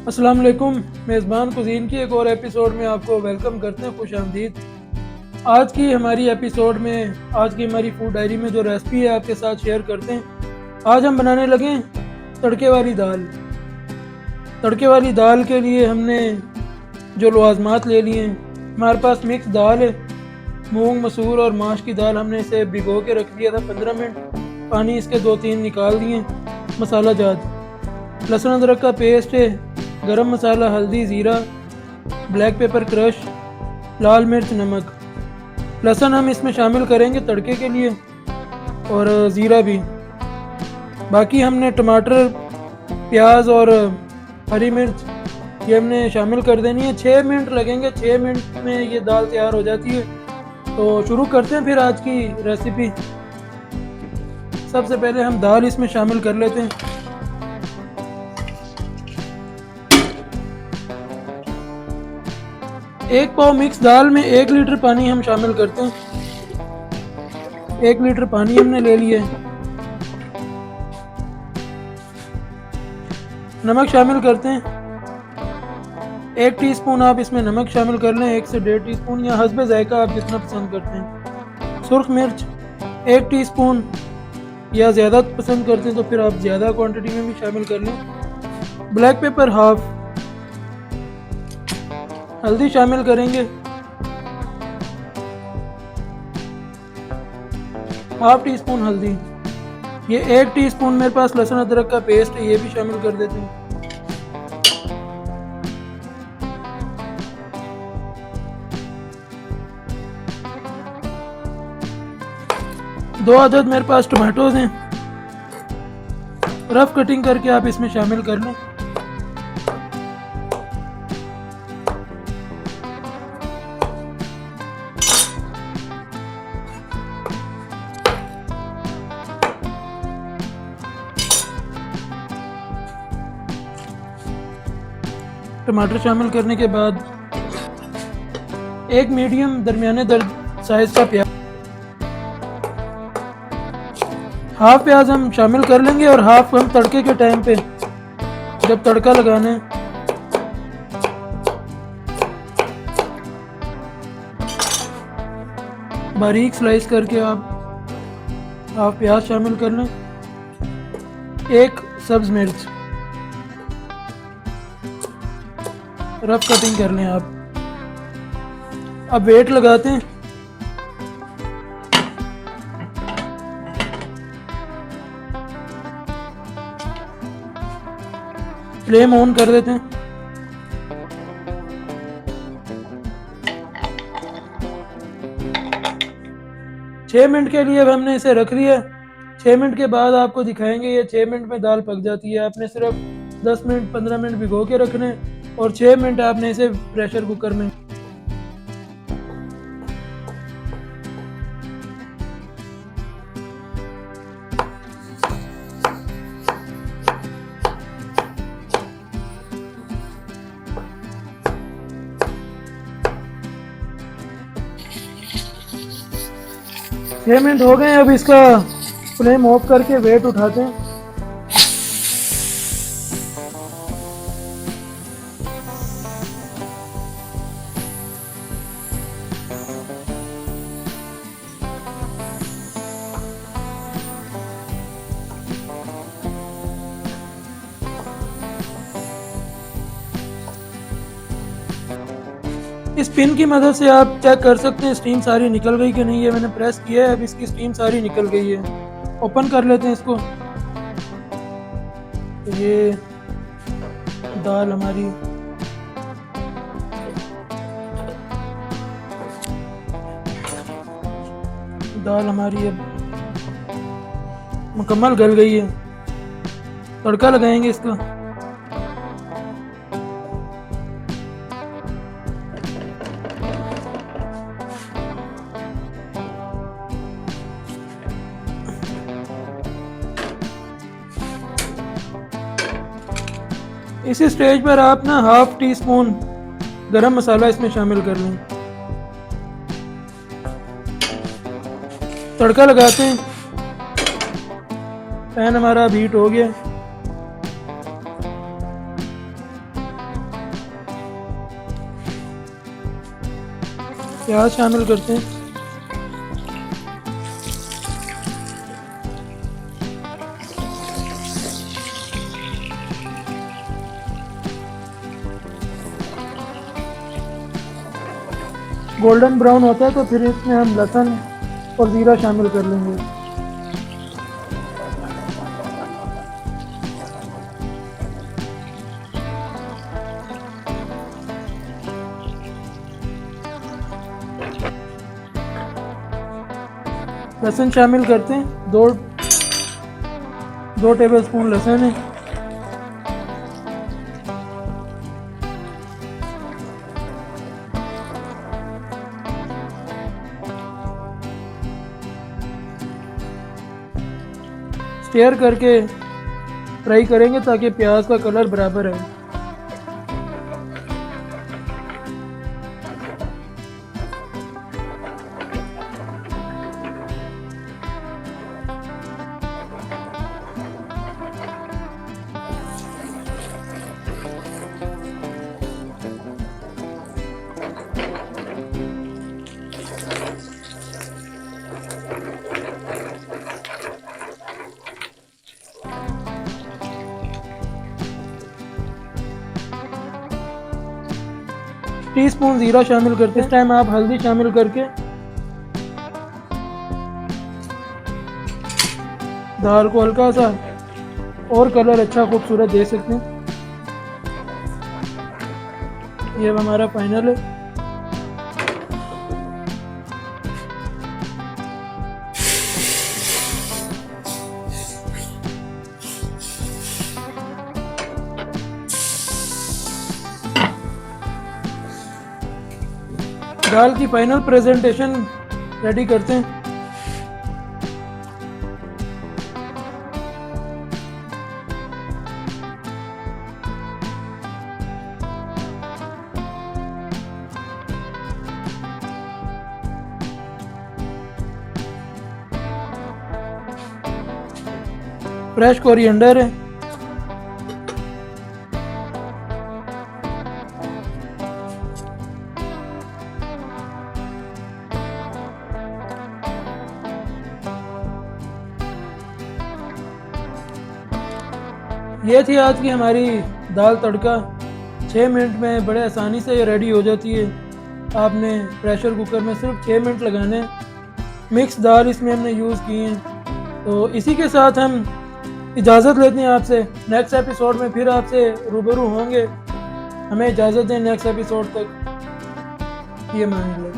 अस्सलाम वालेकुम। मेज़बान कुज़ीन की एक और एपिसोड में आपको वेलकम करते हैं, खुश आमदीद। आज की हमारी एपिसोड में आज की हमारी फूड डायरी में जो रेसिपी है आपके साथ शेयर करते हैं। आज हम बनाने लगे हैं तड़के वाली दाल। तड़के वाली दाल के लिए हमने जो लवाजमात ले लिए हैं, हमारे पास मिक्स दाल है, मूंग मसूर और माश की दाल। हमने इसे भिगो के रख दिया था 15 मिनट, पानी इसके 2-3 निकाल दिए। मसाला जात, लहसुन अदरक का पेस्ट है, गरम मसाला, हल्दी, ज़ीरा, ब्लैक पेपर क्रश, लाल मिर्च, नमक। लहसुन हम इसमें शामिल करेंगे तड़के के लिए और ज़ीरा भी। बाकी हमने टमाटर, प्याज और हरी मिर्च ये हमने शामिल कर देनी है। 6 मिनट लगेंगे, 6 मिनट में ये दाल तैयार हो जाती है। तो शुरू करते हैं फिर आज की रेसिपी। सबसे पहले हम दाल इसमें शामिल कर लेते हैं। एक पाव मिक्स दाल में 1 लीटर पानी हम शामिल करते हैं। 1 लीटर पानी हमने ले लिया है। नमक शामिल करते हैं। 1 टीस्पून आप इसमें नमक शामिल कर लें, 1 से 1.5 टीस्पून या हस्बे जायका आप जितना पसंद करते हैं। सुर्ख मिर्च 1 टीस्पून या ज़्यादा पसंद करते हैं तो फिर आप ज़्यादा क्वांटिटी में भी शामिल कर लें। ब्लैक पेपर हाफ, हल्दी शामिल करेंगे, हाफ टी स्पून हल्दी। ये 1 टीस्पून मेरे पास लहसुन अदरक का पेस्ट है, ये भी शामिल कर देते हैं। दो अदद मेरे पास टमाटोज हैं, रफ कटिंग करके आप इसमें शामिल कर लें। टमाटर शामिल करने के बाद एक मीडियम दरमियाने साइज का प्याज, हाफ प्याज हम शामिल कर लेंगे और हाफ हम तड़के के टाइम पे जब तड़का लगाना है। बारीक स्लाइस करके आप हाफ प्याज शामिल कर लें। 1 सब्ज मिर्च रफ कटिंग कर लें आप। अब वेट लगाते हैं। फ्लेम ऑन कर देते हैं। छः मिनट के लिए अब हमने इसे रख दिया। 6 मिनट के बाद आपको दिखाएंगे ये 6 मिनट में दाल पक जाती है। आपने सिर्फ 10 मिनट 15 मिनट भिगो के रखने और 6 मिनट आपने इसे प्रेशर कुकर में। छः मिनट हो गए, अब इसका फ्लेम ऑफ करके वेट उठाते हैं। इस पिन की मदद से आप चेक कर सकते हैं स्टीम सारी निकल गई कि नहीं है। मैंने प्रेस किया है, अब इसकी स्टीम सारी निकल गई है। ओपन कर लेते हैं इसको। तो ये दाल हमारी अब मुकम्मल गल गई है। तड़का लगाएंगे इसका। इसी स्टेज पर आप ना हाफ टी स्पून गरम मसाला इसमें शामिल कर लें। तड़का लगाते हैं। पैन हमारा हीट हो गया। प्याज शामिल करते हैं। गोल्डन ब्राउन होता है तो फिर इसमें हम लहसुन और ज़ीरा शामिल कर लेंगे। लहसुन शामिल करते हैं, दो टेबलस्पून लहसुन है। स्टेयर करके फ्राई करेंगे ताकि प्याज का कलर बराबर है। टीस्पून ज़ीरा शामिल करते हैं। इस टाइम आप हल्दी शामिल करके दाल को हल्का सा और कलर अच्छा खूबसूरत दे सकते हैं। ये हमारा फाइनल है। दाल की फाइनल प्रेजेंटेशन रेडी करते हैं। फ्रेश कोरिएंडर है, ये थी आज की हमारी दाल तड़का। 6 मिनट में बड़े आसानी से ये रेडी हो जाती है। आपने प्रेशर कुकर में सिर्फ 6 मिनट लगाने। मिक्स दाल इसमें हमने यूज़ की है। तो इसी के साथ हम इजाज़त लेते हैं आपसे। नेक्स्ट एपिसोड में फिर आपसे रूबरू होंगे। हमें इजाज़त दें नेक्स्ट एपिसोड तक। ये मान लें।